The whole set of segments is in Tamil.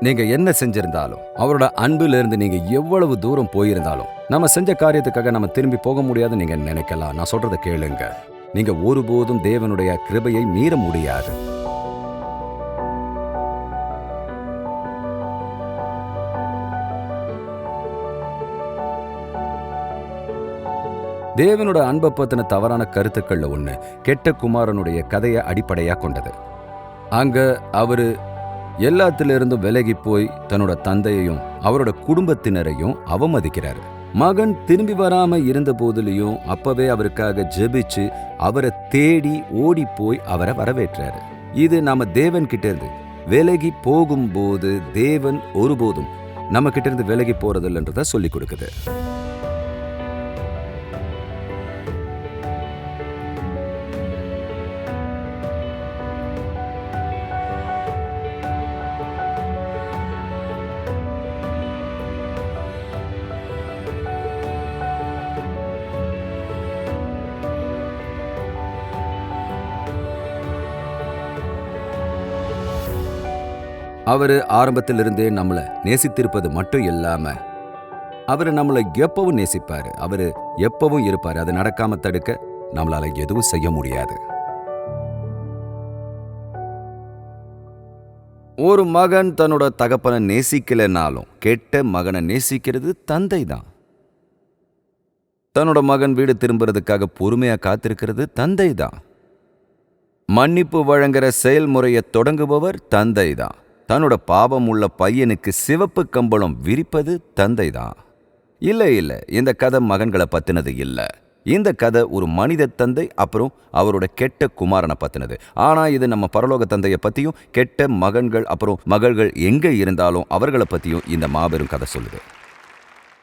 நீங்க என்ன செஞ்சிருந்தாலும், அவரோட அன்புல இருந்து நீங்க எவ்வளவு தூரம் போயிருந்தாலும், நம்ம செஞ்ச காரியத்துக்காக நம்ம திரும்பி போக முடியாதுன்னு நீங்க நினைக்கலாம். நான் சொல்றத கேளுங்க. நீங்க ஒருபோதும் தேவனுடைய கிருபையை மீற முடியாது. தேவனோட அன்பை பத்தின தவறான கருத்துக்கள்ல ஒண்ணு கெட்ட குமாரனுடைய கதையை அடிப்படையா கொண்டது. அங்க அவரு எல்லாத்திலிருந்தும் விலகி போய் தன்னோட தந்தையையும் அவரோட குடும்பத்தினரையும் அவமதிக்கிறாரு. மகன் திரும்பி வராம இருந்த போதிலையும் அப்பவே அவருக்காக ஜெபிச்சு அவரை தேடி ஓடி போய் அவரை வரவேற்றாரு. இது நாம தேவன் கிட்ட இருந்து விலகி போகும்போது தேவன் ஒருபோதும் நம்ம கிட்ட இருந்து விலகி போறதில்லைன்றத சொல்லி கொடுக்குது. அவரு ஆரம்பத்திலிருந்தே நம்மளை நேசித்திருப்பது மட்டும் இல்லாம அவரு நம்மளை எப்பவும் நேசிப்பாரு. அவரு எப்பவும் இருப்பாரு. அது நடக்காம தடுக்க நம்மளால எதுவும் செய்ய முடியாது. ஒரு மகன் தன்னோட தகப்பனை நேசிக்கலைனாலும் கெட்ட மகனை நேசிக்கிறது தந்தை தான். தன்னோட மகன் வீடு திரும்புறதுக்காக பொறுமையா காத்திருக்கிறது தந்தை தான். மன்னிப்பு வழங்குற செயல்முறையை தொடங்குபவர் தந்தை தான். தன்னோட பாவம் உள்ள பையனுக்கு சிவப்பு கம்பளம் விரிப்பது தந்தை தான். இல்லை, இந்த கதை மகன்களை பத்தினது இல்லை. இந்த கதை ஒரு மனித தந்தை அப்புறம் அவரோட கெட்ட குமாரனை பத்தினது. ஆனா இது நம்ம பரலோக தந்தையை பத்தியும் கெட்ட மகன்கள் அப்புறம் மகள்கள் எங்க இருந்தாலும் அவர்களை பத்தியும் இந்த மாபெரும் கதை சொல்லுது.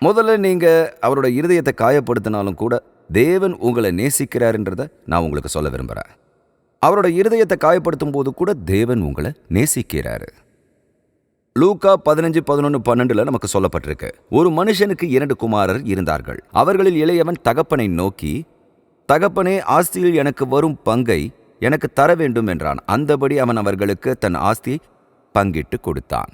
முதல்ல நீங்க அவரோட இருதயத்தை காயப்படுத்தினாலும் கூட தேவன் உங்களை நேசிக்கிறாருன்றத நான் உங்களுக்கு சொல்ல விரும்புறேன். அவரோட இருதயத்தை காயப்படுத்தும் போது கூட தேவன் உங்களை நேசிக்கிறாரு. லூக்கா 15:11-12 நமக்கு சொல்லப்பட்டிருக்கு. ஒரு மனுஷனுக்கு 2 குமாரர் இருந்தார்கள். அவர்களில் இளையவன் தகப்பனை நோக்கி, தகப்பனே, ஆஸ்தியில் எனக்கு வரும் பங்கை எனக்கு தர வேண்டும் என்றான். அந்தபடி அவன் அவர்களுக்கு தன் ஆஸ்தியை பங்கிட்டு கொடுத்தான்.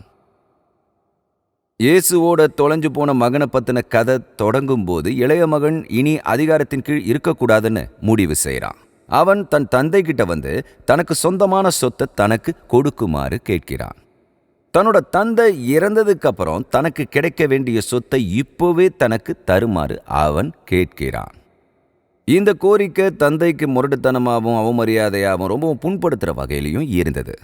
இயேசுவோட தொலைஞ்சு போன மகனை பத்தின கதை தொடங்கும் போது இளைய மகன் இனி அதிகாரத்தின் கீழ் இருக்கக்கூடாதுன்னு முடிவு செய்கிறான். அவன் தன் தந்தை கிட்ட வந்து தனக்கு சொந்தமான சொத்தை தனக்கு கொடுக்குமாறு கேட்கிறான். தன்னோட தந்தை இறந்ததுக்கு அப்புறம் தனக்கு கிடைக்க வேண்டிய சொத்தை இப்போவே தனக்கு தருமாறு அவன் கேட்கிறான். இந்த கோரிக்கை தந்தைக்கு முரட்டுத்தனமாகவும் அவமரியாதையாகவும் ரொம்பவும் புண்படுத்துற வகையிலையும் இருந்தது.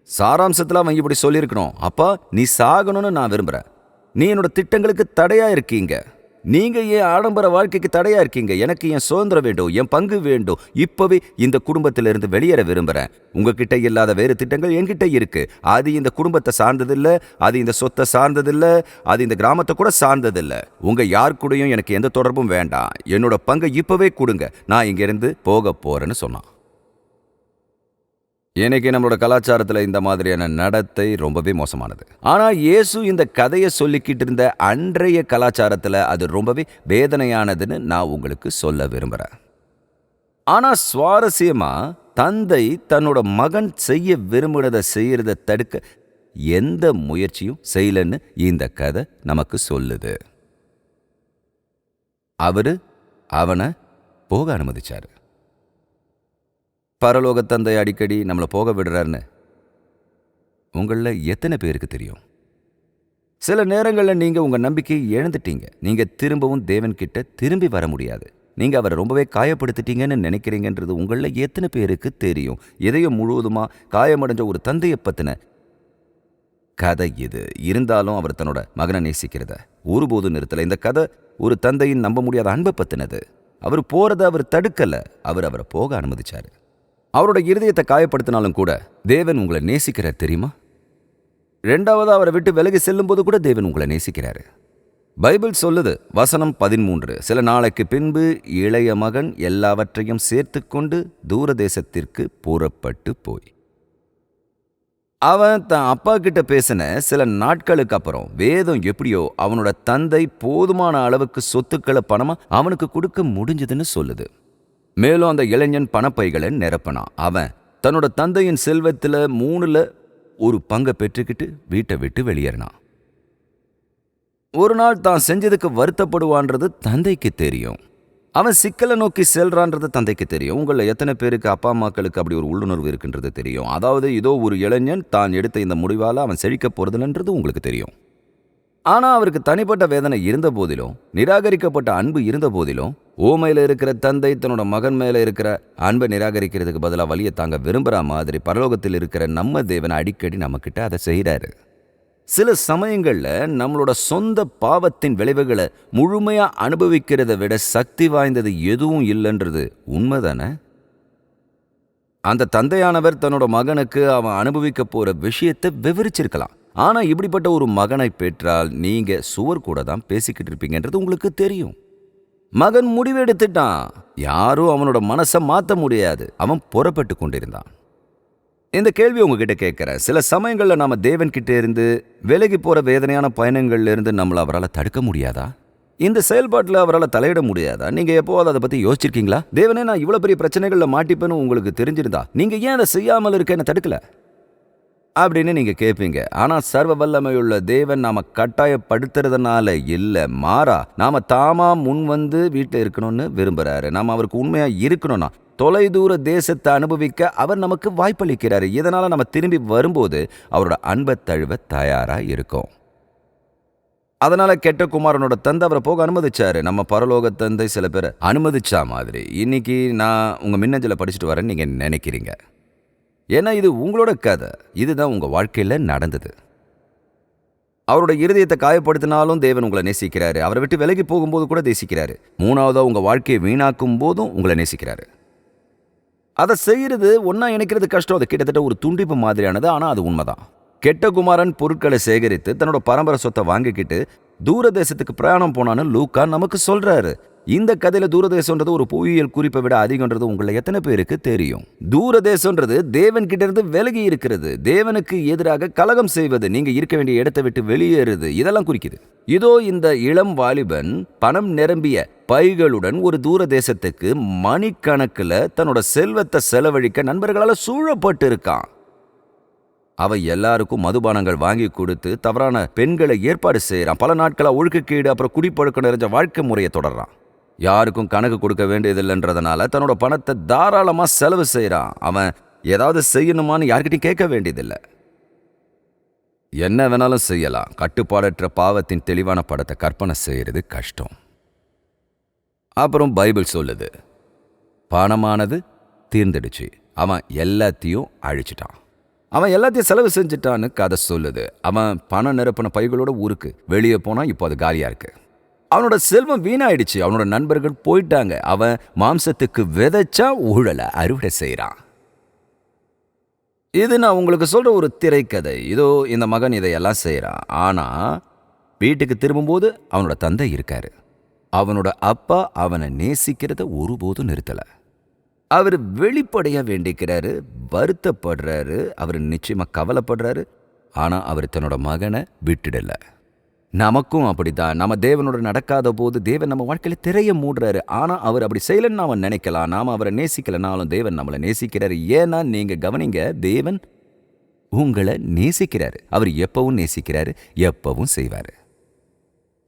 சாராம்சத்தில் அவன் இப்படி சொல்லியிருக்கணும், அப்பா, நீ சாகணும்னு நான் விரும்புறேன். நீ என்னோட திட்டங்களுக்கு தடையா இருக்கீங்க. நீங்க என் ஆடம்பர வாழ்க்கைக்கு தடையா இருக்கீங்க. எனக்கு என் சுதந்திரம் வேண்டும், என் பங்கு வேண்டும். இப்பவே இந்த குடும்பத்திலிருந்து வெளியேற விரும்புறேன். உங்ககிட்ட இல்லாத வேறு திட்டங்கள் என்கிட்ட இருக்கு. அது இந்த குடும்பத்தை சார்ந்ததில்லை, அது இந்த சொத்தை சார்ந்ததில்லை, அது இந்த கிராமத்தை கூட சார்ந்ததில்லை. உங்க யார் கூடயும் எனக்கு எந்த தொடர்பும் வேண்டாம். என்னோட பங்கை இப்பவே கொடுங்க. நான் இங்கிருந்து போக போறேன்னு சொன்னான். இன்னைக்கு நம்மளோட கலாச்சாரத்தில் இந்த மாதிரியான நடத்தை ரொம்பவே மோசமானது. ஆனால் இயேசு இந்த கதையை சொல்லிக்கிட்டு இருந்த அன்றைய கலாச்சாரத்தில் அது ரொம்பவே வேதனையானதுன்னு நான் உங்களுக்கு சொல்ல விரும்புகிறேன். ஆனால் சுவாரஸ்யமா தந்தை தன்னோட மகன் செய்ய விரும்பினதை செய்யறதை தடுக்க எந்த முயற்சியும் செய்யலன்னு இந்த கதை நமக்கு சொல்லுது. அவனை போக அனுமதிச்சாரு. பரலோக தந்தை அடிக்கடி நம்மளை போக விடுறாருன்னு உங்களில் எத்தனை பேருக்கு தெரியும்? சில நேரங்களில் நீங்கள் உங்கள் நம்பிக்கையை இழந்துட்டீங்க. நீங்கள் திரும்பவும் தேவன்கிட்ட திரும்பி வர முடியாது. நீங்கள் அவரை ரொம்பவே காயப்படுத்திட்டீங்கன்னு நினைக்கிறீங்கன்றது உங்களில் எத்தனை பேருக்கு தெரியும்? இதயம் முழுவதுமாக காயமடைஞ்ச ஒரு தந்தையை பற்றின கதை இது. இருந்தாலும் அவர் தன்னோட மகனை நேசிக்கிறத ஒருபோதும் நிறுத்தலை. இந்த கதை ஒரு தந்தையின் நம்ப முடியாத அன்பை பற்றினது. அவர் போகிறத அவர் தடுக்கலை, அவரை போக அனுமதிச்சாரு. அவரோட இருதயத்தை காயப்படுத்தினாலும் கூட தேவன் உங்களை நேசிக்கிறார், தெரியுமா? ரெண்டாவது, அவரை விட்டு விலகி செல்லும் போது கூட தேவன் உங்களை நேசிக்கிறாரு. பைபிள் சொல்லுது, வசனம் 13, சில நாளைக்கு பின்பு இளைய மகன் எல்லாவற்றையும் சேர்த்து கொண்டு தூரதேசத்திற்கு புறப்பட்டு போய். அவன் தன் அப்பா கிட்ட பேசின சில நாட்களுக்கு அப்புறம் வேதம் எப்படியோ அவனோட தந்தை போதுமான அளவுக்கு சொத்துக்களை பணமா அவனுக்கு கொடுக்க முடிஞ்சதுன்னு சொல்லுது. மேலும் அந்த இளைஞன் பணப்பைகளை நிரப்பினான். அவன் தன்னோட தந்தையின் செல்வத்தில் 3 ஒரு பங்கை பெற்றுக்கிட்டு வீட்டை விட்டு வெளியேறினான். ஒரு நாள் தான் செஞ்சதுக்கு வருத்தப்படுவான்றது தந்தைக்கு தெரியும். அவன் சிக்கலை நோக்கி செல்றான்றது தந்தைக்கு தெரியும். உங்களில் எத்தனை பேருக்கு அப்பா அம்மாக்களுக்கு அப்படி ஒரு உள்ளுணர்வு இருக்குன்றது தெரியும். அதாவது இதோ ஒரு இளைஞன் தான் எடுத்த இந்த முடிவால் அவன் செழிக்க போறதில்லைன்றது உங்களுக்கு தெரியும். ஆனா அவருக்கு தனிப்பட்ட வேதனை இருந்த போதிலும், நிராகரிக்கப்பட்ட அன்பு இருந்த போதிலும், ஓமையில இருக்கிற தந்தை தன்னோட மகன் மேல இருக்கிற அன்பை நிராகரிக்கிறதுக்கு பதிலாக வலியை தாங்க விரும்புற மாதிரி பரலோகத்தில் இருக்கிற நம்ம தேவனை அடிக்கடி நம்ம கிட்ட அதை செய்கிறாரு. சில சமயங்கள்ல நம்மளோட சொந்த பாவத்தின் விளைவுகளை முழுமையா அனுபவிக்கிறத விட சக்தி வாய்ந்தது எதுவும் இல்லைன்றது உண்மைதானே? அந்த தந்தையானவர் தன்னோட மகனுக்கு அவன் அனுபவிக்க போற விஷயத்தை விவரிச்சிருக்கலாம். ஆனா இப்படிப்பட்ட ஒரு மகனை பெற்றால் நீங்க சுவர் கூட தான் பேசிக்கிட்டு இருப்பீங்கன்றது உங்களுக்கு தெரியும். மகன் முடிவெடுத்துட்டான். யாரும் அவனோட மனசை மாற்ற முடியாது. அவன் புறப்பட்டு கொண்டிருந்தான். இந்த கேள்வி உங்ககிட்ட கேட்கிறேன். சில சமயங்கள்ல நாம தேவன் கிட்ட இருந்து விலகி போற வேதனையான பயணங்கள்ல இருந்து நம்மள அவரால் தடுக்க முடியாதா? இந்த செயல்பாட்டில் அவரால் தலையிட முடியாதா? நீங்க எப்போவாது அதை பத்தி யோசிச்சிருக்கீங்களா? தேவனே, நான் இவ்வளவு பெரிய பிரச்சனைகள்ல மாட்டிப்பேன்னு உங்களுக்கு தெரிஞ்சிருந்தா நீங்க ஏன் அதை செய்யாமல் இருக்க என்ன தடுக்கல அப்படின்னு நீங்க கேட்பீங்க. ஆனா சர்வ வல்லமையுள்ள தேவன் நாம கட்டாயப்படுத்துறதுனால இல்ல, மாறா நாம தாமா முன் வந்து வீட்டில் இருக்கணும்னு விரும்புறாரு. நாம அவருக்கு உண்மையா இருக்கணும்னா தொலைதூர தேசத்தை அனுபவிக்க அவர் நமக்கு வாய்ப்பளிக்கிறாரு. இதனால நம்ம திரும்பி வரும்போது அவரோட அன்பை தழுவ தயாரா இருக்கும். அதனால கெட்ட குமாரனோட தந்தை அவரை போக அனுமதிச்சாரு. நம்ம பரலோக தந்தை சில பேரை அனுமதிச்சா மாதிரி இன்னைக்கு நான் உங்க மின்னஞ்சலை படிச்சுட்டு வரேன்னு நீங்க நினைக்கிறீங்க. ஏன்னா இது உங்களோட கதை. இதுதான் உங்க வாழ்க்கையில நடந்தது. அவரோட இருதயத்தை காயப்படுத்தினாலும் தேவன் உங்களை நேசிக்கிறாரு. அவரை விட்டு விலகி போகும்போது கூட நேசிக்கிறாரு. மூணாவதா உங்க வாழ்க்கையை வீணாக்கும் போதும் உங்களை நேசிக்கிறாரு. அதை செய்யறது ஒன்னா இணைக்கிறது கஷ்டம். அது கிட்டத்தட்ட ஒரு துண்டிப்பு மாதிரியானது. ஆனா அது உண்மைதான். கெட்ட குமாரன் பொருட்களை சேகரித்து தன்னோட பரம்பரை சொத்தை வாங்கிக்கிட்டு தூரதேசத்துக்கு பிரயாணம் போனான்னு லூக்கா நமக்கு சொல்றாரு. இந்த கதையில தூரதேசம்ன்றது ஒரு புவியியல் குறிப்பை விட அதிகம்ன்றது உங்களை எத்தனை பேருக்கு தெரியும்? தூரதேசம்ன்றது தேவன் கிட்ட இருந்து விலகி இருக்கிறது, தேவனுக்கு எதிராக கலகம் செய்வது, நீங்க இருக்க வேண்டிய இடத்தை விட்டு வெளியேறுது, இதெல்லாம் குறிக்குது. இதோ இந்த இளம் வாலிபன் பணம் நிரம்பிய பைகளுடன் ஒரு தூரதேசத்துக்கு மணிக்கணக்கில் தன்னோட செல்வத்தை செலவழிக்க நண்பர்களால் சூழப்பட்டு இருக்கான். அவன் எல்லாருக்கும் மதுபானங்கள் வாங்கி கொடுத்து தவறான பெண்களை ஏற்பாடு செய்யறான். பல நாட்களா ஒழுக்கக்கேடு அப்புறம் குடிப்பழக்கம் நிறைஞ்ச வாழ்க்கை முறையை தொடர்றான். யாருக்கும் கணக்கு கொடுக்க வேண்டியதில்லைன்றதுனால தன்னோட பணத்தை தாராளமா செலவு செய்யறான். அவன் ஏதாவது செய்யணுமான்னு யார்கிட்டையும் கேட்க வேண்டியதில்லை. என்ன வேணாலும் செய்யலாம். கட்டுப்பாடற்ற பாவத்தின் தெளிவான படத்தை கற்பனை செய்யறது கஷ்டம். அப்புறம் பைபிள் சொல்லுது, பணமானது தீர்ந்துடுச்சு. அவன் எல்லாத்தையும் அழிச்சிட்டான். அவன் எல்லாத்தையும் செலவு செஞ்சுட்டான்னு கதை சொல்லுது. அவன் பணம் நிரப்பின பைகளோட ஊருக்கு வெளியே போனா இப்போ அது காலியா இருக்கு. அவனோட செல்வம் வீணாயிடுச்சு. அவனோட நண்பர்கள் போயிட்டாங்க. அவன் மாம்சத்துக்கு விதைச்சா ஊழலை அறுவடை செய்யறான். இது நான் உங்களுக்கு சொல்ற ஒரு திரைக்கதை. இதோ இந்த மகன் இதையெல்லாம் செய்யறான். ஆனா வீட்டுக்கு திரும்பும்போது அவனோட தந்தை இருக்காரு. அவனோட அப்பா அவனை நேசிக்கிறத ஒருபோதும் நிறுத்தல. அவர் வெளிப்படையா வேண்டிக்கிறாரு, வருத்தப்படுறாரு, அவர் நிச்சயமா கவலைப்படுறாரு. ஆனா அவர் தன்னோட மகனை விட்டுடல. நமக்கும் அப்படித்தான். நம்ம தேவனோட நடக்காத போது தேவன் நம்ம வாழ்க்கையில திரைய மூடுறாரு. ஆனா அவர் அப்படி செய்யலன்னு நாம நினைக்கலாம். நாம அவரை நேசிக்கலனாலும் தேவன் நம்மளை நேசிக்கிறாரு. ஏன்னா நீங்க கவனிங்க, தேவன் உங்களை நேசிக்கிறாரு. அவர் எப்பவும் நேசிக்கிறாரு, எப்பவும் செய்வாரு.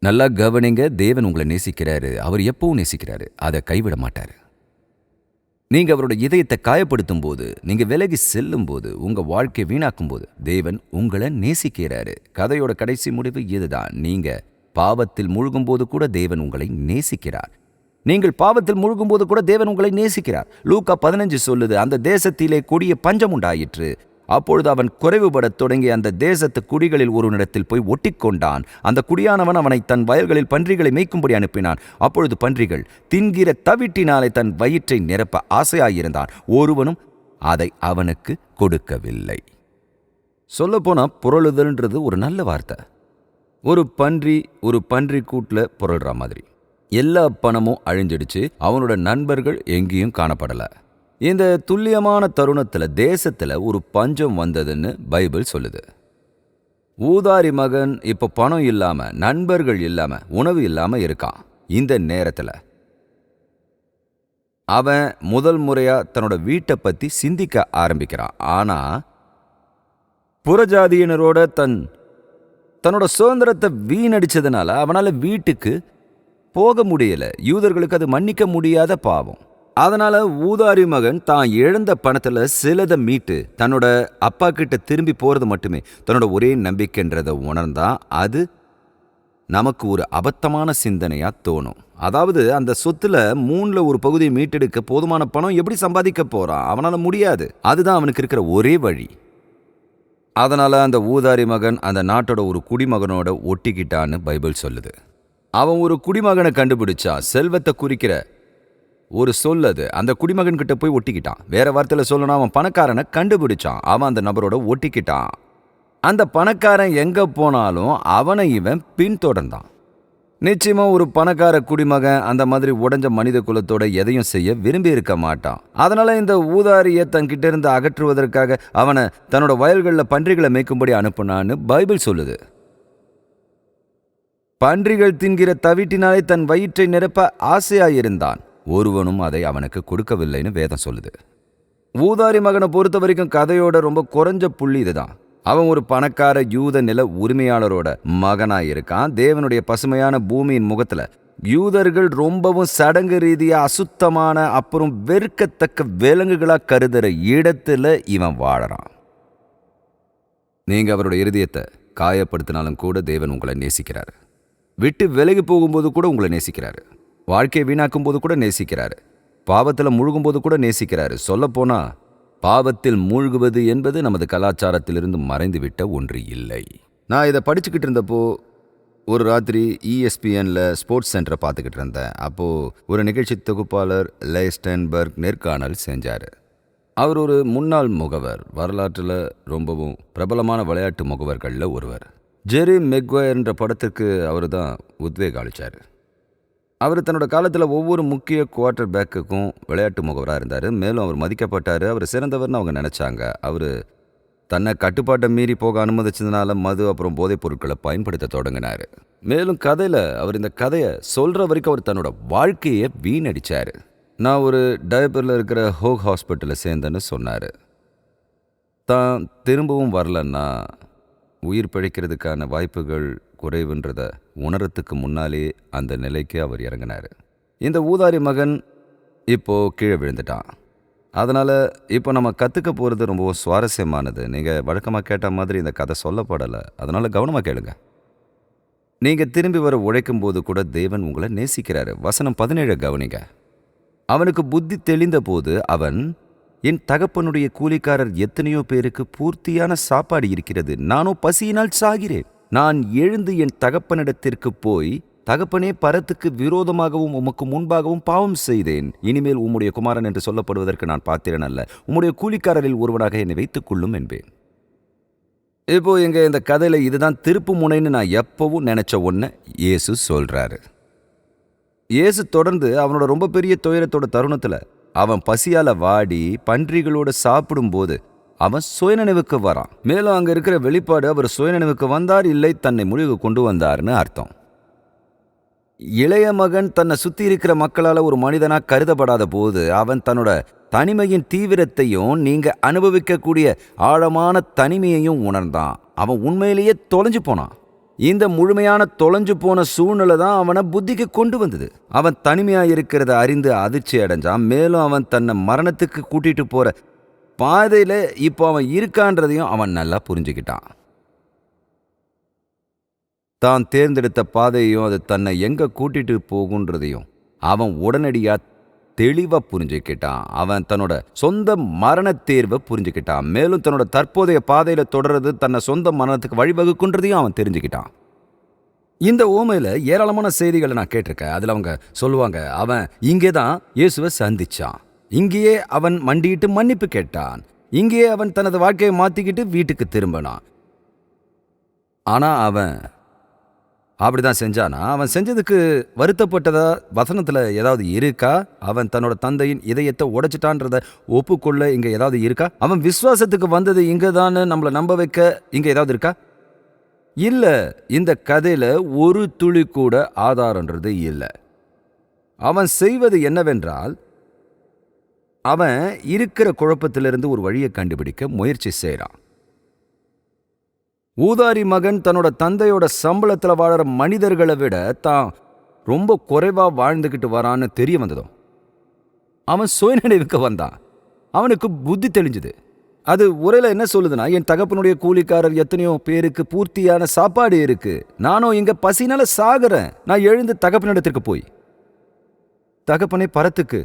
நல்லா கவனிங்க, தேவன் உங்களை நேசிக்கிறாரு. அவர் எப்பவும் நேசிக்கிறாரு. அதை கைவிட மாட்டாரு. நீங்க அவரோட இதயத்தை காயப்படுத்தும் போது, நீங்க விலகி செல்லும் போது, உங்க வாழ்க்கை வீணாக்கும் போது தேவன் உங்களை நேசிக்கிறாரு. கதையோட கடைசி முடிவு இதுதான். நீங்க பாவத்தில் மூழ்கும் போது கூட தேவன் உங்களை நேசிக்கிறார். நீங்கள் பாவத்தில் மூழ்கும் போது கூட தேவன் உங்களை நேசிக்கிறார். லூக்கா 15 சொல்லுது, அந்த தேசத்திலே கொடிய பஞ்சம் உண்டாயிற்று. அப்பொழுது அவன் குறைவுபடத் தொடங்கி அந்த தேசத்து குடிகளில் ஒருவனிடத்தில் போய் ஒட்டிக்கொண்டான். அந்த குடியானவன் அவனை தன் வயல்களில் பன்றிகளை மேய்க்கும்படி அனுப்பினான். அப்பொழுது பன்றிகள் தின்கிற தவிட்டினாலே தன் வயிற்றை நிரப்ப ஆசையாயிருந்தான். ஒருவனும் அதை அவனுக்கு கொடுக்கவில்லை. சொல்லப்போனா புரளுதல்ன்றது ஒரு நல்ல வார்த்தை. ஒரு பன்றி கூட்டில் புரள்ற மாதிரி. எல்லா பணமும் அழிஞ்சிடுச்சு. அவனோட நண்பர்கள் எங்கேயும் காணப்படல. இந்த துல்லியமான தருணத்துல தேசத்துல ஒரு பஞ்சம் வந்ததுன்னு பைபிள் சொல்லுது. ஊதாரி மகன் இப்ப பணம் இல்லாம, நண்பர்கள் இல்லாம, உணவு இல்லாம இருக்கான். இந்த நேரத்துல அவன் முதல் முறையா தன்னோட வீட்டை பத்தி சிந்திக்க ஆரம்பிக்கிறான். ஆனா புறஜாதியினரோட தன்னோட சுதந்திரத்தை வீணடிச்சதுனால அவனால வீட்டுக்கு போக முடியல. யூதர்களுக்கு அது மன்னிக்க முடியாத பாவம். அதனால ஊதாரி மகன் தான் இழந்த பணத்துல சிலதை மீட்டு தன்னோட அப்பா கிட்ட திரும்பி போறது மட்டுமே தன்னோட ஒரே நம்பிக்கைன்றதை உணர்ந்தா அது நமக்கு ஒரு அபத்தமான சிந்தனையா தோணும். அதாவது அந்த சொத்துல 1/3 பகுதியை மீட்டெடுக்க போதுமான பணம் எப்படி சம்பாதிக்க போறான்? அவனால முடியாது. அதுதான் அவனுக்கு இருக்கிற ஒரே வழி. அதனால அந்த ஊதாரி மகன் அந்த நாட்டோட ஒரு குடிமகனோட ஒட்டிக்கிட்டான்னு பைபிள் சொல்லுது. அவன் ஒரு குடிமகனை கண்டுபிடிச்சான். செல்வத்தை குறிக்கிற ஒரு சொல் அது. அந்த குடிமகன் கிட்ட போய் ஒட்டிக்கிட்டான். வேற வார்த்தையில சொல்லணும், அவன் பணக்காரனை கண்டுபிடிச்சான். அவன் அந்த நபரோட ஒட்டிக்கிட்டான். அந்த பணக்காரன் எங்க போனாலும் அவனை இவன் பின்தொடர்ந்தான். நிச்சயமா ஒரு பணக்கார குடிமகன் அந்த மாதிரி உடைஞ்ச மனித குலத்தோட எதையும் செய்ய விரும்பி இருக்க மாட்டான். அதனால இந்த ஊதாரிய தன்கிட்ட இருந்து அகற்றுவதற்காக அவனை தன்னோட வயல்களில் பன்றிகளை மேய்க்கும்படி அனுப்புனான்னு பைபிள் சொல்லுது. பன்றிகள் தின்கிற தவிட்டினாலே தன் வயிற்றை நிரப்ப ஆசையாயிருந்தான். ஒருவனும் அதை அவனுக்கு கொடுக்கவில்லைன்னு வேதம் சொல்லுது. ஊதாரி மகனை பொறுத்த வரைக்கும் கதையோட ரொம்ப குறைஞ்ச புள்ளி இதுதான். அவன் ஒரு பணக்கார யூத நில உரிமையாளரோட மகனாயிருக்கான். தேவனுடைய பசுமையான பூமியின் முகத்துல யூதர்கள் ரொம்பவும் சடங்கு ரீதியா அசுத்தமான அப்புறம் வெறுக்கத்தக்க விலங்குகளா கருதுற இடத்துல இவன் வாழறான். நீங்க அவருடைய இருதயத்தை காயப்படுத்தினாலும் கூட தேவன் உங்களை நேசிக்கிறாரு. விட்டு விலகி போகும்போது கூட உங்களை நேசிக்கிறாரு. வாழ்க்கையை வீணாக்கும் போது கூட நேசிக்கிறாரு. பாவத்தில் முழுகும்போது கூட நேசிக்கிறாரு. சொல்லப்போனா பாவத்தில் மூழ்குவது என்பது நமது கலாச்சாரத்திலிருந்து மறைந்துவிட்ட ஒன்று இல்லை. நான் இதை படிச்சுக்கிட்டு இருந்தப்போ ஒரு ராத்திரி ESPNல ஸ்போர்ட்ஸ் சென்டரை பார்த்துக்கிட்டு இருந்தேன். அப்போது ஒரு நிகழ்ச்சி தொகுப்பாளர் லைஸ்டன்பர்க் நேர்காணல் செஞ்சார். அவர் ஒரு முன்னாள் முகவர், வரலாற்றில் ரொம்பவும் பிரபலமான விளையாட்டு முகவர்களில் ஒருவர். ஜெரி மெக்வயர்ன்ற படத்துக்கு அவர் தான் உத்வேகம் அளித்தார். அவர் தன்னோட காலத்தில் ஒவ்வொரு முக்கிய குவார்ட்டர் பேக்குக்கும் விளையாட்டு முகவராக இருந்தார். மேலும் அவர் மதிக்கப்பட்டார். அவர் சிறந்தவர்னு அவங்க நினச்சாங்க. அவர் தன்னை கட்டுப்பாட்டை மீறி போக அனுமதிச்சதுனால மது அப்புறம் போதைப் பொருட்களை பயன்படுத்த தொடங்கினார். மேலும் கதையில் அவர் இந்த கதையை சொல்கிற வரைக்கும் அவர் தன்னோட வாழ்க்கையை வீணடித்தார். நான் ஒரு டயப்பரில் இருக்கிற ஹோக் ஹாஸ்பிட்டலில் சேர்ந்தேன்னு சொன்னார். தான் திரும்பவும் வரலன்னா உயிர் பிழைக்கிறதுக்கான வாய்ப்புகள் குறைவுன்றதை உணரத்துக்கு முன்னாலே அந்த நிலைக்கு அவர் இறங்கினார். இந்த ஊதாரி மகன் இப்போது கீழே விழுந்துட்டான். அதனால் இப்போ நம்ம கற்றுக்க போகிறது ரொம்பவும் சுவாரஸ்யமானது. நீங்கள் வழக்கமாக கேட்ட மாதிரி இந்த கதை சொல்லப்படலை. அதனால் கவனமாக கேளுங்க. நீங்கள் திரும்பி வர உழைக்கும் போது கூட தேவன் உங்களை நேசிக்கிறாரு. வசனம் 17 கவனிங்க. அவனுக்கு புத்தி தெளிந்த போது அவன், என் தகப்பனுடைய கூலிக்காரர் எத்தனையோ பேருக்கு பூர்த்தியான சாப்பாடு இருக்கிறது, நானோ பசியினால் சாகிறேன். நான் எழுந்து என் தகப்பனிடத்திற்கு போய், தகப்பனே, பரத்துக்கு விரோதமாகவும் உமக்கு முன்பாகவும் பாவம் செய்தேன். இனிமேல் உம்முடைய குமாரன் என்று சொல்லப்படுவதற்கு நான் பாத்திரன் அல்ல. உம்முடைய கூலிக்காரரில் ஒருவனாக என்னை வைத்துக் கொள்ளும் என்பேன். இப்போ எங்க இந்த கதையில இதுதான் திருப்பு முனைன்னு நான் எப்பவும் நினைச்ச ஒன்ன இயேசு சொல்றாரு. இயேசு தொடர்ந்து அவனோட ரொம்ப பெரிய துயரத்தோட தருணத்துல அவன் பசியால வாடி பன்றிகளோட சாப்பிடும்போது அவன் சுயநினைவுக்கு வரான். மேலும் அங்க இருக்கிற வெளிப்பாடு அவர் சுயநினைவுக்கு வந்தார், இல்லை தன்னை முடிவு கொண்டு வந்தார்னு அர்த்தம். இளைய மகன் தன்னை சுத்தி இருக்கிற மக்களால ஒரு மனிதனா கருதப்படாத போது அவன் தன்னோட தனிமையின் தீவிரத்தையும் நீங்க அனுபவிக்கக்கூடிய ஆழமான தனிமையையும் உணர்ந்தான். அவன் உண்மையிலேயே தொலைஞ்சு போனான். இந்த முழுமையான தொலைஞ்சு போன சூழ்நிலை தான் அவனை புத்திக்கு கொண்டு வந்தது. அவன் தனிமையா இருக்கிறத அறிந்து அதிர்ச்சி அடைஞ்சான். மேலும் அவன் தன்னை மரணத்துக்கு கூட்டிட்டு போற பாதையில இப்போ அவன் இருக்கான்றதையும் அவன் நல்லா புரிஞ்சுக்கிட்டான். தான் தேர்ந்தெடுத்த பாதையையும் அது தன்னை எங்க கூட்டிட்டு போகுன்றதையும் அவன் உடனடியா தெளிவா புரிஞ்சுக்கிட்டான். அவன் தன்னோட சொந்த மரண தேர்வை புரிஞ்சுக்கிட்டான். மேலும் தன்னோட தற்போதைய பாதையில தொடர்றது தன்னை சொந்த மரணத்துக்கு வழிவகுக்குன்றதையும் அவன் தெரிஞ்சுக்கிட்டான். இந்த ஓமையில ஏராளமான செய்திகளை நான் கேட்டிருக்கேன். அதுல அவங்க சொல்லுவாங்க, அவன் இங்கே தான் இயேசுவை சந்திச்சான், இங்கேயே அவன் மண்டியிட்டு மன்னிப்பு கேட்டான், இங்கேயே அவன் தனது வாழ்க்கையை மாத்திக்கிட்டு வீட்டுக்கு திரும்பினான். ஆனா அவன் அப்படிதான் செஞ்சானா? அவன் செஞ்சதுக்கு வருத்தப்பட்டதா வசனத்துல ஏதாவது இருக்கா? அவன் தன்னோட தந்தையின் இதயத்தை உடைச்சிட்டான்றத ஒப்புக்கொள்ள இங்க ஏதாவது இருக்கா? அவன் விசுவாசத்துக்கு வந்தது இங்கதான்னு நம்மளை நம்ப வைக்க இங்க ஏதாவது இருக்கா? இல்ல. இந்த கதையில ஒரு துளி கூட ஆதாரன்றது இல்ல. அவன் செய்வது என்னவென்றால், அவன் இருக்கிற குழப்பத்திலிருந்து ஒரு வழியை கண்டுபிடிக்க முயற்சி செய்றான். ஊதாரி மகன் தன்னோட தந்தையோட சம்பளத்துல வாழற மனிதர்களை விட தான் ரொம்ப குறைவா வாழ்ந்துகிட்டு வரான்னு தெரிய வந்ததும் அவன் சுயநினைவுக்கு வந்தான். அவனுக்கு புத்தி தெளிஞ்சுது. அது உரையில என்ன சொல்லுதுன்னா, என் தகப்பனுடைய கூலிக்காரர் எத்தனையோ பேருக்கு பூர்த்தியான சாப்பாடு இருக்கு, நானும் இங்க பசினால சாகுறேன். நான் எழுந்து தகப்பனிடத்திற்கு போய் தகப்பனை பரத்துக்கு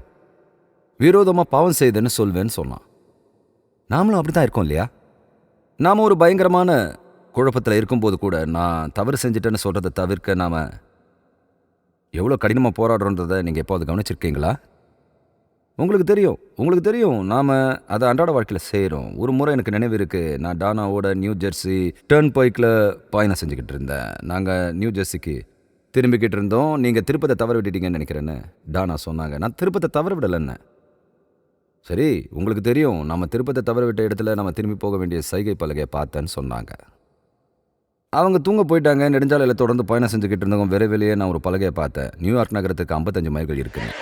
விரோதமா பாவம் செய்தேன்னு சொல்வேன்னு சொன்னான். நாமளும் அப்படிதான் இருக்கோம் இல்லையா? நாம ஒரு பயங்கரமான குழப்பத்தில் இருக்கும்போது கூட நான் தவறு செஞ்சுட்டேன்னு சொல்றதை தவிர்க்க நாம எவ்வளோ கடினமாக போராடுறோன்றதை நீங்கள் எப்போது கவனிச்சிருக்கீங்களா? உங்களுக்கு தெரியும் நாம அதை அன்றாட வாழ்க்கையில் செய்கிறோம். ஒரு முறை எனக்கு நினைவு இருக்குது. நான் டானாவோட நியூ ஜெர்சி டர்ன் பைக்கில் பயணம் செஞ்சுக்கிட்டு இருந்தேன். நாங்கள் நியூ ஜெர்சிக்கு திரும்பிக்கிட்டு இருந்தோம். நீங்கள் திருப்பத்தை தவற விட்டுட்டீங்கன்னு நினைக்கிறேன்னு டானா சொன்னாங்க. நான் திருப்பத்தை தவற விடலைன்னு. சரி, உங்களுக்கு தெரியும், நம்ம திருப்பத்தை தவற விட்ட இடத்துல நம்ம திரும்பி போக வேண்டிய சைகை பலகையை பார்த்தேன்னு சொன்னாங்க. அவங்க தூங்க போயிட்டாங்க. நெடுஞ்சாலையில் தொடர்ந்து பயணம் செஞ்சுக்கிட்டு இருந்தவங்க விரைவிலேயே நான் ஒரு பலகையை பார்த்தேன். நியூயார்க் நகரத்துக்கு 55 மைல்கள் இருக்குங்க.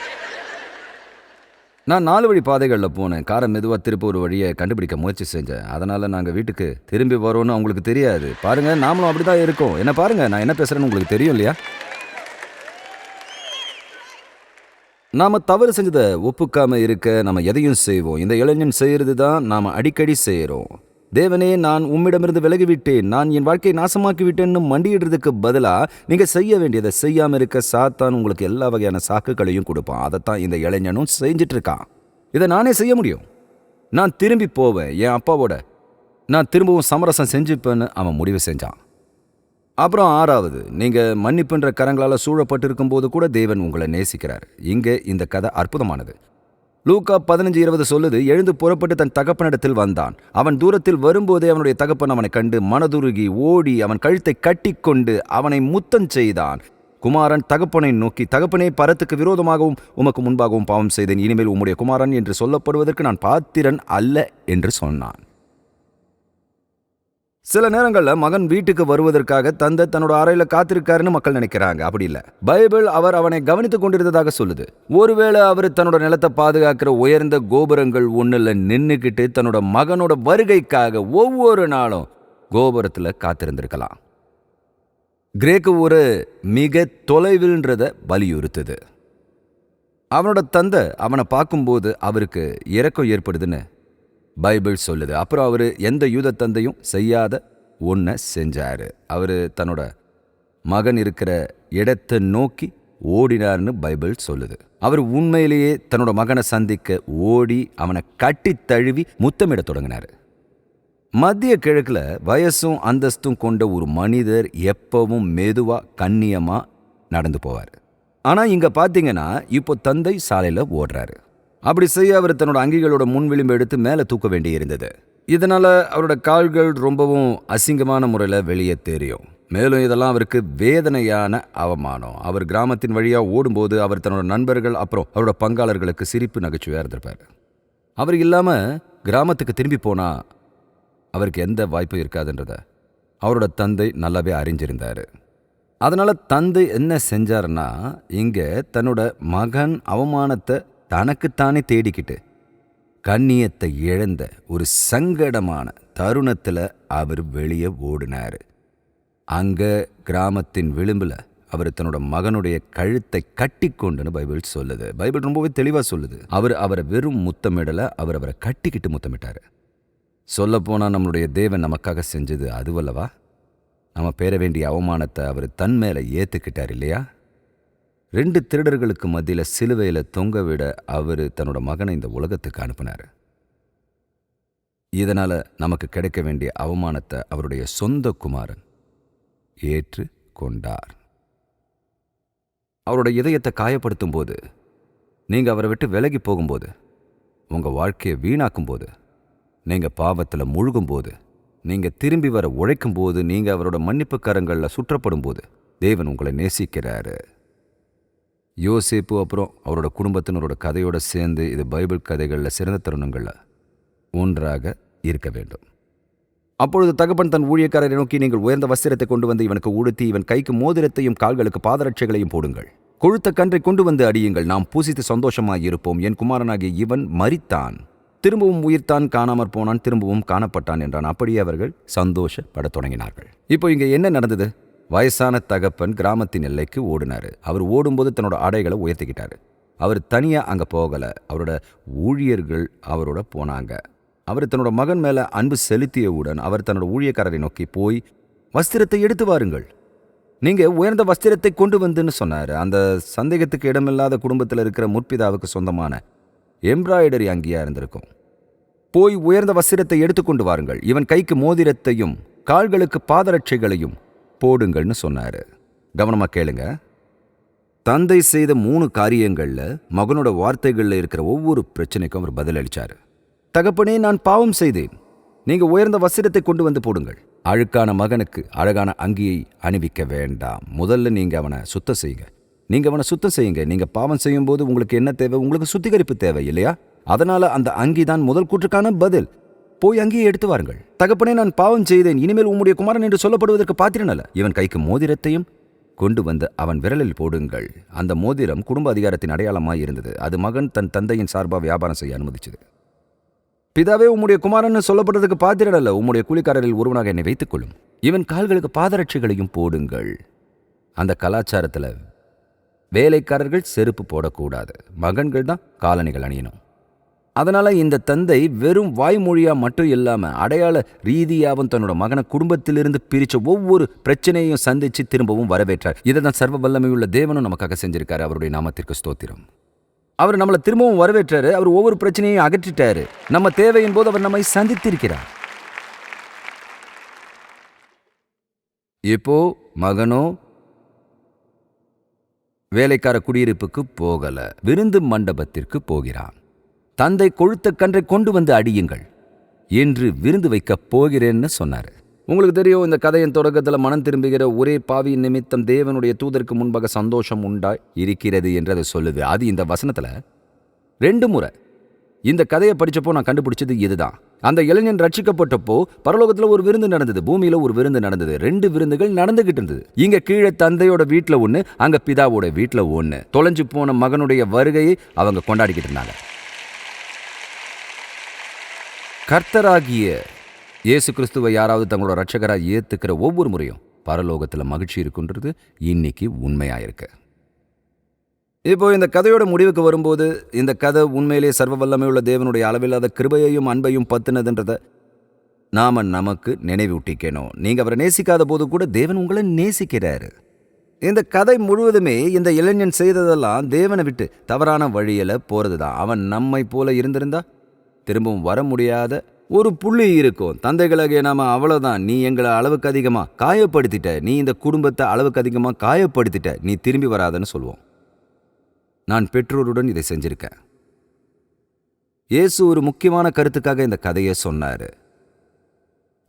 நான் 4 வழி பாதைகளில் போனேன். காரை மெதுவாக திருப்ப ஒரு வழியை கண்டுபிடிக்க முயற்சி செஞ்சேன். அதனால் நாங்கள் வீட்டுக்கு திரும்பி வரோன்னு அவங்களுக்கு தெரியாது. பாருங்கள், நாமளும் அப்படி தான் இருக்கோம். என்ன பாருங்கள், நான் என்ன பேசுகிறேன்னு உங்களுக்கு தெரியும் இல்லையா? நாம் தவறு செஞ்சதை ஒப்புக்காம இருக்க நம்ம எதையும் செய்வோம். இந்த இளைஞன் செய்கிறது தான் நாம் அடிக்கடி செய்கிறோம். தேவனே, நான் உம்மிடமிருந்து விலகிவிட்டேன், நான் என் வாழ்க்கையை நாசமாக்கி விட்டேன்னு மண்டியிடுறதுக்கு பதிலாக நீங்கள் செய்ய வேண்டியதை செய்யாமல் இருக்க சாத்தான் உங்களுக்கு எல்லா வகையான சாக்குகளையும் கொடுப்பான். அதைத்தான் இந்த இளைஞனும் செஞ்சிட்டு இருக்கான். இதை நானே செய்ய முடியும். நான் திரும்பி போவேன், என் அப்பாவோட நான் திரும்பவும் சமரசம் செஞ்சுப்பேன்னு அவன் முடிவு செஞ்சான். அப்புறம் 6வது, நீங்கள் மன்னிப்புன்ற கரங்களால் சூழப்பட்டு இருக்கும்போது கூட தேவன் உங்களை நேசிக்கிறார். இங்கே இந்த கதை அற்புதமானது. லூக்கா 15:20 சொல்லுது, எழுந்து புறப்பட்டு தன் தகப்பனிடத்தில் வந்தான். அவன் தூரத்தில் வரும்போதே அவனுடைய தகப்பன் அவனை கண்டு மனதுருகி ஓடி அவன் கழுத்தை கட்டிக்கொண்டு அவனை முத்தம் செய்தான். குமாரன் தகப்பனை நோக்கி, தகப்பனே, பரத்துக்கு விரோதமாகவும் உமக்கு முன்பாகவும் பாவம் செய்தேன். இனிமேல் உம்முடைய குமாரன் என்று சொல்லப்படுவதற்கு நான் பாத்திரன் அல்ல என்று சொன்னான். சில நேரங்களில் மகன் வீட்டுக்கு வருவதற்காக தந்தை தன்னோட அறையில் காத்திருக்காருன்னு மக்கள் நினைக்கிறாங்க. அப்படி இல்லை. பைபிள் அவர் அவனை கவனித்துக் கொண்டிருந்ததாக சொல்லுது. ஒருவேளை அவர் தன்னோட நிலத்தை பாதுகாக்கிற உயர்ந்த கோபுரங்கள் ஒன்றில் நின்றுக்கிட்டு தன்னோட மகனோட வருகைக்காக ஒவ்வொரு நாளும் கோபுரத்தில் காத்திருந்திருக்கலாம். கிரேக்கு ஒரு மிக தொலைவில்ன்றதை வலியுறுத்துது. அவனோட தந்தை அவனை பார்க்கும்போது அவருக்கு இரக்கம் ஏற்படுதுன்னு பைபிள் சொல்லுது. அப்புறம் அவர் எந்த யூத தந்தையும் செய்யாத ஒன்றை செஞ்சார். அவர் தன்னோட மகன் இருக்கிற இடத்தை நோக்கி ஓடினார்னு பைபிள் சொல்லுது. அவர் உண்மையிலேயே தன்னோட மகனை சந்திக்க ஓடி அவனை கட்டி தழுவி முத்தமிட தொடங்கினார். மத்திய கிழக்கில் வயசும் அந்தஸ்தும் கொண்ட ஒரு மனிதர் எப்பவும் மெதுவாக கண்ணியமாக நடந்து போவார். ஆனால் இங்கே பார்த்தீங்கன்னா இப்போ தந்தை சாலையில் ஓடுறாரு. அப்படி செய்ய அவர் தன்னோட அங்கிகளோட முன் விளிம்பு எடுத்து மேலே தூக்க வேண்டி இருந்தது. இதனால் அவரோட கால்கள் ரொம்பவும் அசிங்கமான முறையில் வெளியே தெரியும். மேலும் இதெல்லாம் அவருக்கு வேதனையான அவமானம். அவர் கிராமத்தின் வழியாக ஓடும்போது அவர் தன்னோட நண்பர்கள் அப்புறம் அவரோட பங்காளர்களுக்கு சிரிப்பு நகைச்சுவையாக இருந்திருப்பார். அவர் இல்லாமல் கிராமத்துக்கு திரும்பி போனால் அவருக்கு எந்த வாய்ப்பும் இருக்காதுன்றத அவரோட தந்தை நல்லாவே அறிஞ்சிருந்தார். அதனால் தந்தை என்ன செஞ்சாருன்னா, இங்கே தன்னோட மகன் அவமானத்தை தனக்குத்தானே தேடிக்கிட்டு கண்ணியத்தை இழந்த ஒரு சங்கடமான தருணத்தில் அவர் வெளியே ஓடினார். அங்கே கிராமத்தின் விளிம்பில் அவர் தன்னோட மகனுடைய கழுத்தை கட்டி கொண்டுன்னு பைபிள் சொல்லுது. பைபிள் ரொம்பவே தெளிவாக சொல்லுது. அவரை வெறும் முத்தமிடலை, அவரை கட்டிக்கிட்டு முத்தமிட்டார். சொல்லப்போனால் நம்மளுடைய தேவன் நமக்காக செஞ்சது அதுவல்லவா? நம்ம பெற வேண்டிய அவமானத்தை அவர் தன் மேலே ஏற்றுக்கிட்டார் இல்லையா? 2 திருடர்களுக்கு மத்தியில் சிலுவையில் தொங்க விட அவர் தன்னோட மகனை இந்த உலகத்துக்கு அனுப்பினார். இதனால் நமக்கு கிடைக்க வேண்டிய அவமானத்தை அவருடைய சொந்த குமாரன் ஏற்று கொண்டார். அவரோட இதயத்தை காயப்படுத்தும் போது, நீங்கள் அவரை விட்டு விலகி போகும்போது, உங்கள் வாழ்க்கையை வீணாக்கும் போது, நீங்கள் பாவத்தில் முழுகும்போது, நீங்கள் திரும்பி வர உழைக்கும் போது, நீங்கள் அவரோட மன்னிப்பு கரங்களில் சுற்றப்படும் போது தேவன் உங்களை நேசிக்கிறாரு. யோசேப்பு அப்புறம் அவரோட குடும்பத்தினரோட கதையோடு சேர்ந்து இது பைபிள் கதைகளில் சிறந்த தருணங்களில் ஒன்றாக இருக்க வேண்டும். அப்பொழுது தகப்பன் தன் ஊழியக்காரரை நோக்கி, நீங்கள் உயர்ந்த வஸ்திரத்தை கொண்டு வந்து இவனுக்கு உடுத்தி இவன் கைக்கு மோதிரத்தையும் கால்களுக்கு பாதரட்சைகளையும் போடுங்கள். கொழுத்த கன்றை கொண்டு வந்து அடியுங்கள். நாம் பூசித்து சந்தோஷமாயிருப்போம். என் குமாரனாகிய இவன் மரித்தான், திரும்பவும் உயிர்த்தான், காணாமற் போனான், திரும்பவும் காணப்பட்டான் என்றான். அப்படியே அவர்கள் சந்தோஷப்படத் தொடங்கினார்கள். இப்போ இங்க என்ன நடந்தது? வயசான தகப்பன் கிராமத்தின் எல்லைக்கு ஓடினாரு. அவர் ஓடும்போது தன்னோட ஆடைகளை உயர்த்திக்கிட்டாரு. அவர் தனியா அங்க போகல. அவரோட ஊழியர்கள் அவரோட போனாங்க. அவர் தன்னோட மகன் மேல அன்பு செலுத்தியவுடன் அவர் தன்னோட ஊழியக்காரரை நோக்கி, போய் வஸ்திரத்தை எடுத்து வாருங்கள், நீங்க உயர்ந்த வஸ்திரத்தை கொண்டு வந்துன்னு சொன்னாரு. அந்த சந்தேகத்துக்கு இடமில்லாத குடும்பத்தில் இருக்கிற முற்பிதாவுக்கு சொந்தமான எம்ப்ராய்டரி அங்கியா இருந்திருக்கும். போய் உயர்ந்த வஸ்திரத்தை எடுத்துக்கொண்டு வாருங்கள், இவன் கைக்கு மோதிரத்தையும் கால்களுக்கு பாதரட்சைகளையும் போடுங்கள்னு சொன்னாரு. கவனமா கேளுங்க. தந்தை செய்த 3 காரியங்கள்ல மகனோட வார்த்தைகள்ல இருக்கிற ஒவ்வொரு பிரச்சனைக்கும் அவர் பதிலளிச்சாரு. தகப்பனே, நான் பாவம் செய்தேன், நீங்க உயர்ந்த வஸ்திரத்தை கொண்டு வந்து போடுங்கள். அழுக்கான மகனுக்கு அழகான அங்கியை அணிவிக்க வேண்டாம். முதல்ல நீங்க அவனை சுத்தம் செய்யுங்க. நீங்க அவனை சுத்தம் செய்யுங்க. நீங்க பாவம் செய்யும் போது உங்களுக்கு என்ன தேவை? உங்களுக்கு சுத்திகரிப்பு தேவை இல்லையா? அதனால அந்த அங்கி தான் முதல் கூற்றுக்கான பதில். போய் அங்கியை எடுத்து வாருங்கள். தகப்பனே, நான் பாவம் செய்தேன், இனிமேல் உம்முடைய குமாரன் என்று சொல்லப்படுவதற்கு பாத்திரனல்ல. இவன் கைக்கு மோதிரத்தையும் கொண்டு வந்து அவன் விரலில் போடுங்கள். அந்த மோதிரம் குடும்ப அதிகாரத்தின் அடையாளமாய் இருந்தது. அது மகன் தன் தந்தையின் சார்பாக வியாபாரம் செய்ய அனுமதிச்சது. பிதாவே, உம்முடைய குமாரன் சொல்லப்படுறதுக்கு பாத்திரனல்ல, உம்முடைய கூலிக்காரரில் ஒருவனாக என்னை வைத்துக் கொள்ளும். இவன் கால்களுக்கு பாதரட்சைகளையும் போடுங்கள். அந்த கலாச்சாரத்துல வேலைக்காரர்கள் செருப்பு போடக்கூடாது. மகன்கள் தான் காலணிகள் அணியணும். அதனால இந்த தந்தை வெறும் வாய்மொழியா மட்டும் இல்லாம அடையாள ரீதியாவும் தன்னோட மகனை குடும்பத்திலிருந்து பிரிச்ச ஒவ்வொரு பிரச்சனையையும் சந்திச்சு திரும்பவும் வரவேற்றார். இதை தான் சர்வ வல்லமையுள்ள தேவனும் நமக்காக செஞ்சிருக்காரு. அவருடைய நாமத்திற்கு ஸ்தோத்திரம். அவர் நம்மளை திரும்பவும் வரவேற்றாரு. அவர் ஒவ்வொரு பிரச்சனையும் அகற்றிட்டாரு. நம்ம தேவையின் போது அவர் நம்மை சந்தித்திருக்கிறார். இப்போ மகனோ வேலைக்கார குடியிருப்புக்கு போகல, விருந்து மண்டபத்திற்கு போகிறான். தந்தை கொழுத்த கன்றை கொண்டு வந்து அடியுங்கள் என்று விருந்து வைக்கப் போகிறேன்னு சொன்னாரு. உங்களுக்கு தெரியும், இந்த கதையின் தொடக்கத்தில் மனம் திரும்புகிற ஒரே பாவியின் நிமித்தம் தேவனுடைய தூதருக்கு முன்பாக சந்தோஷம் உண்டாய் இருக்கிறது என்று அதை சொல்லுது. அது இந்த வசனத்துல 2 முறை. இந்த கதையை படிச்சப்போ நான் கண்டுபிடிச்சது இதுதான். அந்த இளைஞன் ரட்சிக்கப்பட்டப்போ பரலோகத்துல ஒரு விருந்து நடந்தது, பூமியில ஒரு விருந்து நடந்தது. 2 விருந்துகள் நடந்துகிட்டு இருந்தது. இங்க கீழே தந்தையோட வீட்டுல ஒண்ணு, அங்க பிதாவோட வீட்டுல ஒண்ணு. தொலைஞ்சு போன மகனுடைய வருகையை அவங்க கொண்டாடிக்கிட்டு இருந்தாங்க. கர்த்தராகிய இயேசு கிறிஸ்துவை யாராவது தங்களோட ரட்சகராக ஏத்துக்கிற ஒவ்வொரு முறையும் பரலோகத்தில் மகிழ்ச்சி இருக்குன்றது இன்னைக்கு உண்மையாயிருக்கு. இப்போ இந்த கதையோட முடிவுக்கு வரும்போது, இந்த கதை உண்மையிலே சர்வ வல்லமையுள்ள தேவனுடைய அளவில்லாத கிருபையையும் அன்பையும் பத்தினதுன்றதை நாம நமக்கு நினைவூட்டிக்கணும். நீங்க அவரை நேசிக்காத போது கூட தேவன் உங்களை நேசிக்கிறாரு. இந்த கதை முழுவதுமே இந்த இளைஞன் செய்ததெல்லாம் தேவனை விட்டு தவறான வழியில போறதுதான். அவன் நம்மை போல இருந்திருந்தா திரும்பவும் வர முடியாத ஒரு புள்ளி இருக்கும். தந்தைகளாகிய நாம அவ்வளவுதான், நீ எங்களை அளவுக்கு அதிகமா காயப்படுத்திட்ட, நீ இந்த குடும்பத்தை அளவுக்கு அதிகமா காயப்படுத்திட்ட, நீ திரும்பி வராதன்னு சொல்லுவோம். நான் பெற்றோருடன் இதை செஞ்சிருக்கேன். இயேசு ஒரு முக்கியமான கருத்துக்காக இந்த கதையை சொன்னாரு.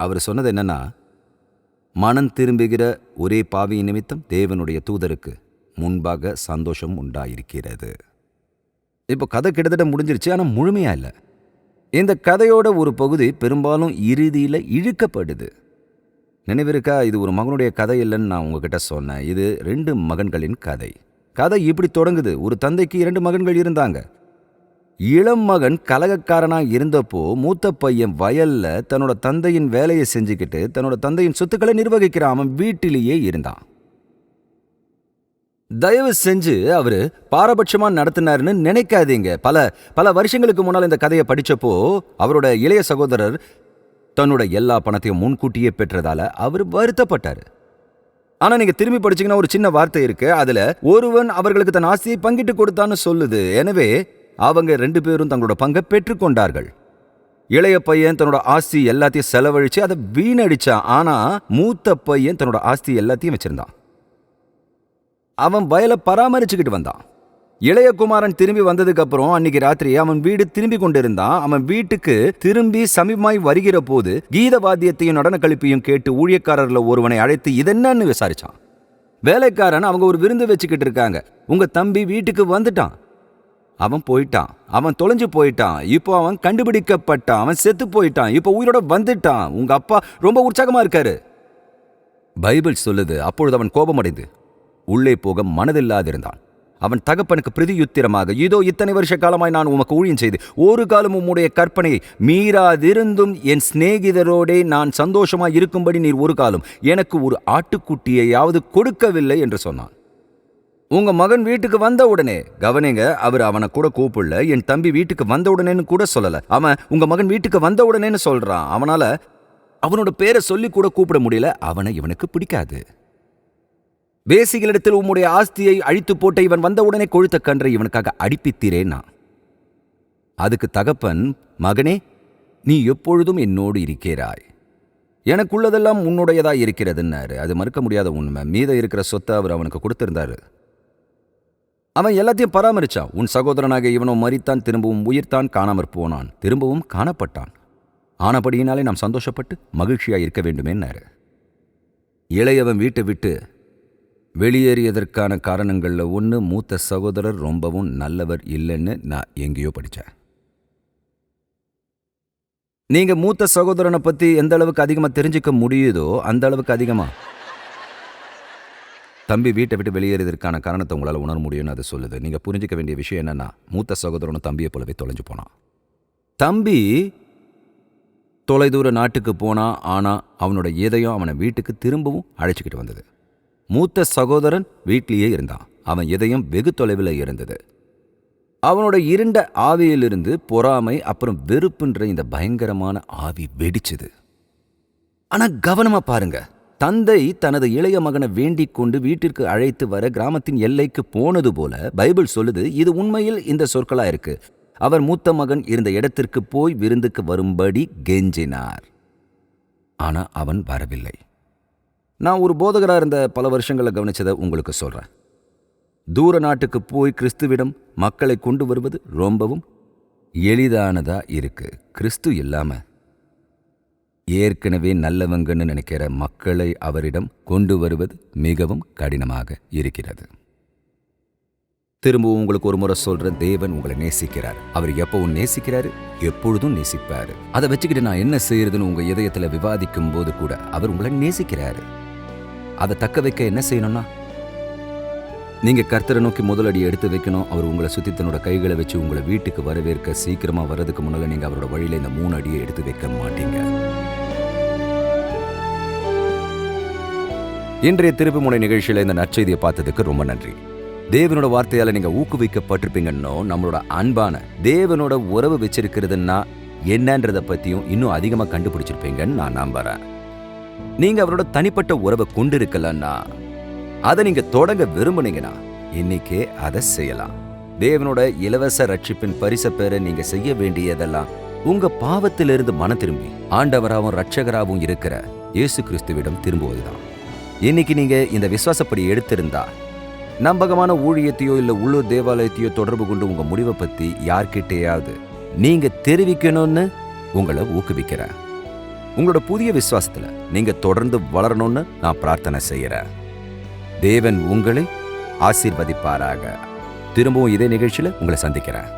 அவர் சொன்னது என்னன்னா, மனம் திரும்புகிற ஒரே பாவியின் நிமித்தம் தேவனுடைய தூதருக்கு முன்பாக சந்தோஷம் உண்டாயிருக்கிறது. இப்போ கதை கிட்டத்தட்ட முடிஞ்சிருச்சு, ஆனா முழுமையா இல்லை. இந்த கதையோட ஒரு பகுதி பெரும்பாலும் இறுதியில் இழுக்கப்படுது. நினைவிருக்கா? இது ஒரு மகனுடைய கதை இல்லைன்னு நான் உங்ககிட்ட சொன்னேன். இது 2 மகன்களின் கதை. கதை இப்படி தொடங்குது. ஒரு தந்தைக்கு 2 மகன்கள் இருந்தாங்க. இளம் மகன் கலகக்காரனா இருந்தப்போ மூத்த பையன் வயல்ல தன்னோட தந்தையின் வேலையை செஞ்சுக்கிட்டு தன்னோட தந்தையின் சொத்துக்களை நிர்வகிக்கிறான். அவன் வீட்டிலேயே இருந்தான். தயவு செஞ்சு அவரு பாரபட்சமா நடத்தினாருன்னு நினைக்காதீங்க. பல வருஷங்களுக்கு முன்னால் இந்த கதையை படிச்சப்போ அவரோட இளைய சகோதரர் தன்னோட எல்லா பணத்தையும் முன்கூட்டியே பெற்றதால அவர் வருத்தப்பட்டாரு. ஆனா நீங்க திரும்பி படிச்சீங்கன்னா ஒரு சின்ன வார்த்தை இருக்கு. அதுல ஒருவன் அவர்களுக்கு தன் ஆஸ்தியை பங்கிட்டு கொடுத்தான்னு சொல்லுது. எனவே அவங்க 2 பேரும் தங்களோட பங்கை பெற்றுக்கொண்டார்கள். இளைய பையன் தன்னோட ஆஸ்தி எல்லாத்தையும் செலவழிச்சு அதை வீணடிச்சான். ஆனா மூத்த பையன் தன்னோட ஆஸ்தி எல்லாத்தையும் வச்சிருந்தான். அவன் வயலை பராமரிச்சுக்கிட்டு வந்தான். இளைய குமாரன் திரும்பி வந்ததுக்கு அப்புறம் அன்னைக்கு ராத்திரி அவன் வீடு திரும்பி கொண்டிருந்தான். அவன் வீட்டுக்கு திரும்பி சமீபமாய் வருகிற போது கீத வாத்தியத்தையும் நடன கழிப்பையும் கேட்டு ஊழியக்காரர்ல ஒருவனை அழைத்து இதென்னு விசாரிச்சான். வேலைக்காரன், அவங்க ஒரு விருந்து வச்சுக்கிட்டு இருக்காங்க, உங்க தம்பி வீட்டுக்கு வந்துட்டான். அவன் போயிட்டான், அவன் தொலைஞ்சு போயிட்டான், இப்போ அவன் கண்டுபிடிக்கப்பட்டான், அவன் செத்து போயிட்டான், இப்போ உயிரோட வந்துட்டான், உங்க அப்பா ரொம்ப உற்சாகமா இருக்காரு. பைபிள் சொல்லுது, அப்பொழுது அவன் கோபமடைந்து உள்ளே போக மனதில்லாதிருந்தான். அவன் தகப்பனுக்கு பிரதியுத்திரமாக, இதோ இத்தனை வருஷ காலமாய் நான் உமக்கு ஊழியம் செய்து ஒரு காலம் உம்முடைய கற்பனையை மீறாதிருந்தும் என் சிநேகிதரோடே நான் சந்தோஷமாய் இருக்கும்படி நீர் ஒரு காலம் எனக்கு ஒரு ஆட்டுக்குட்டியையாவது கொடுக்கவில்லை என்று சொன்னான். உங்க மகன் வீட்டுக்கு வந்த உடனே, கவனிங்க, அவர் அவனை கூட கூப்பிடல, என் தம்பி வீட்டுக்கு வந்த உடனேன்னு கூட சொல்லல. அவன் உங்க மகன் வீட்டுக்கு வந்த உடனேன்னு சொல்றான். அவனால அவனோட பேரை சொல்லி கூட கூப்பிட முடியல. அவனை இவனுக்கு பிடிக்காது. வேசிகளிடத்தில் உம்முடைய ஆஸ்தியை அழித்து போட்ட இவன் வந்த உடனே கொழுத்த கன்றை இவனுக்காக அடிப்பித்தீரேனா? அதுக்கு தகப்பன், மகனே, நீ எப்பொழுதும் என்னோடு இருக்கிறாய், எனக்குள்ளதெல்லாம் உன்னுடையதா இருக்கிறதுன்னாரு. அது மறுக்க முடியாத உண்மை. மீத இருக்கிற சொத்தை அவர் அவனுக்கு கொடுத்திருந்தாரு. அவன் எல்லாத்தையும் பராமரிச்சான். உன் சகோதரனாக இவனோ மரித்தான், திரும்பவும் உயிர்த்தான், காணாமற் போனான், திரும்பவும் காணப்பட்டான். ஆனபடியினாலே நாம் சந்தோஷப்பட்டு மகிழ்ச்சியா இருக்க வேண்டுமேன்னாரு. இளையவன் வீட்டை விட்டு வெளியேறியதற்கான காரணங்கள்ல ஒன்று, மூத்த சகோதரர் ரொம்பவும் நல்லவர் இல்லைன்னு நான் எங்கேயோ படித்தேன். நீங்க மூத்த சகோதரனை பத்தி எந்த அளவுக்கு அதிகமா தெரிஞ்சுக்க முடியுதோ அந்த அளவுக்கு அதிகமா தம்பி வீட்டை விட்டு வெளியேறியதற்கான காரணத்தை உங்களால் உணர முடியும்னு அது சொல்லுது. நீங்க புரிஞ்சிக்க வேண்டிய விஷயம் என்னன்னா, மூத்த சகோதரனும் தம்பியை போலவே தொலைஞ்சு போனான். தம்பி தொலைதூர நாட்டுக்கு போனான். ஆனா அவனோட இதயம் அவனை வீட்டுக்கு திரும்பவும் அழைச்சிக்கிட்டு வந்தது. மூத்த சகோதரன் வீட்டிலேயே இருந்தான். அவன் இதயம் வெகு தொலைவில் இருந்தது. அவனோட இருண்ட ஆவியிலிருந்து பொறாமை அப்புறம் வெறுப்புன்ற இந்த பயங்கரமான ஆவி வெடிச்சது. ஆனா கவனமா பாருங்க, தந்தை தனது இளைய மகனை வேண்டிக் கொண்டு வீட்டிற்கு அழைத்து வர கிராமத்தின் எல்லைக்கு போனது போல பைபிள் சொல்லுது. இது உண்மையில் இந்த சொற்களா இருக்கு. அவர் மூத்த மகன் இருந்த இடத்திற்கு போய் விருந்துக்கு வரும்படி கெஞ்சினார். ஆனா அவன் வரவில்லை. நான் ஒரு போதகராக இருந்த பல வருஷங்களை கவனிச்சதை உங்களுக்கு சொல்றேன். தூர நாட்டுக்கு போய் கிறிஸ்துவிடம் மக்களை கொண்டு வருவது ரொம்பவும் எளிதானதா இருக்கு. கிறிஸ்து இல்லாம ஏற்கனவே நல்லவங்கன்னு நினைக்கிற மக்களை அவரிடம் கொண்டு வருவது மிகவும் கடினமாக இருக்கிறது. திரும்பவும் உங்களுக்கு ஒரு முறை சொல்ற, தேவன் உங்களை நேசிக்கிறார். அவர் எப்பவும் நேசிக்கிறாரு, எப்பொழுதும் நேசிப்பாரு. அதை வச்சுக்கிட்டு நான் என்ன செய்யறதுன்னு உங்க இதயத்துல விவாதிக்கும் போது கூட அவர் உங்களை நேசிக்கிறாரு. அதை தக்க வைக்க என்ன செய்யணும்னா, நீங்க கர்த்தரை நோக்கி முதல் அடி எடுத்து வைக்கணும். அவர் உங்களை சுத்தி தன்னோட கைகளை வச்சு உங்களை வீட்டுக்கு வரவேற்க சீக்கிரமா வர்றதுக்கு முன்னால நீங்க அவரோட வழியில இந்த 3 அடியை எடுத்து வைக்க மாட்டீங்க. இன்றைய திருப்பு முனை நிகழ்ச்சியில இந்த நற்செய்தியை பார்த்ததுக்கு ரொம்ப நன்றி. தேவனோட வார்த்தையால நீங்க ஊக்குவிக்கப்பட்டிருப்பீங்கன்னோ, நம்மளோட அன்பான தேவனோட உறவு வச்சிருக்கிறதுன்னா என்னன்றத பத்தியும் இன்னும் அதிகமா கண்டுபிடிச்சிருப்பீங்கன்னு நான் நம்புறேன். நீங்க அவரோட தனிப்பட்ட உறவை கொண்டு இருக்கலன்னா, அதை நீங்க தொடங்க விரும்புனீங்கன்னா இன்னைக்கே அதை செய்யலாம். தேவனோட இலவச ரட்சிப்பின் பரிசை பெற நீங்க செய்ய வேண்டியதெல்லாம் உங்க பாவத்திலிருந்து மனம் திரும்பி ஆண்டவராகவும் ரட்சகராகவும் இருக்கிற இயேசு கிறிஸ்துவிடம் திரும்புவதுதான். இன்னைக்கு நீங்க இந்த விசுவாசப்படி எடுத்திருந்தா, நம்பகமான ஊழியத்தையோ இல்ல உள்ளூர் தேவாலயத்தையோ தொடர்பு கொண்டு உங்க முடிவை பத்தி யார்கிட்டையாவது நீங்க தெரிவிக்கணும்னு உங்களை ஊக்குவிக்கிறேன். உங்களோட புதிய விசுவாசத்துல நீங்க தொடர்ந்து வளரணும்னு நான் பிரார்த்தனை செய்யறேன். தேவன் உங்களை ஆசீர்வதிப்பாராக. திரும்பவும் இதே நிகழ்ச்சியில உங்களை சந்திக்கிறேன்.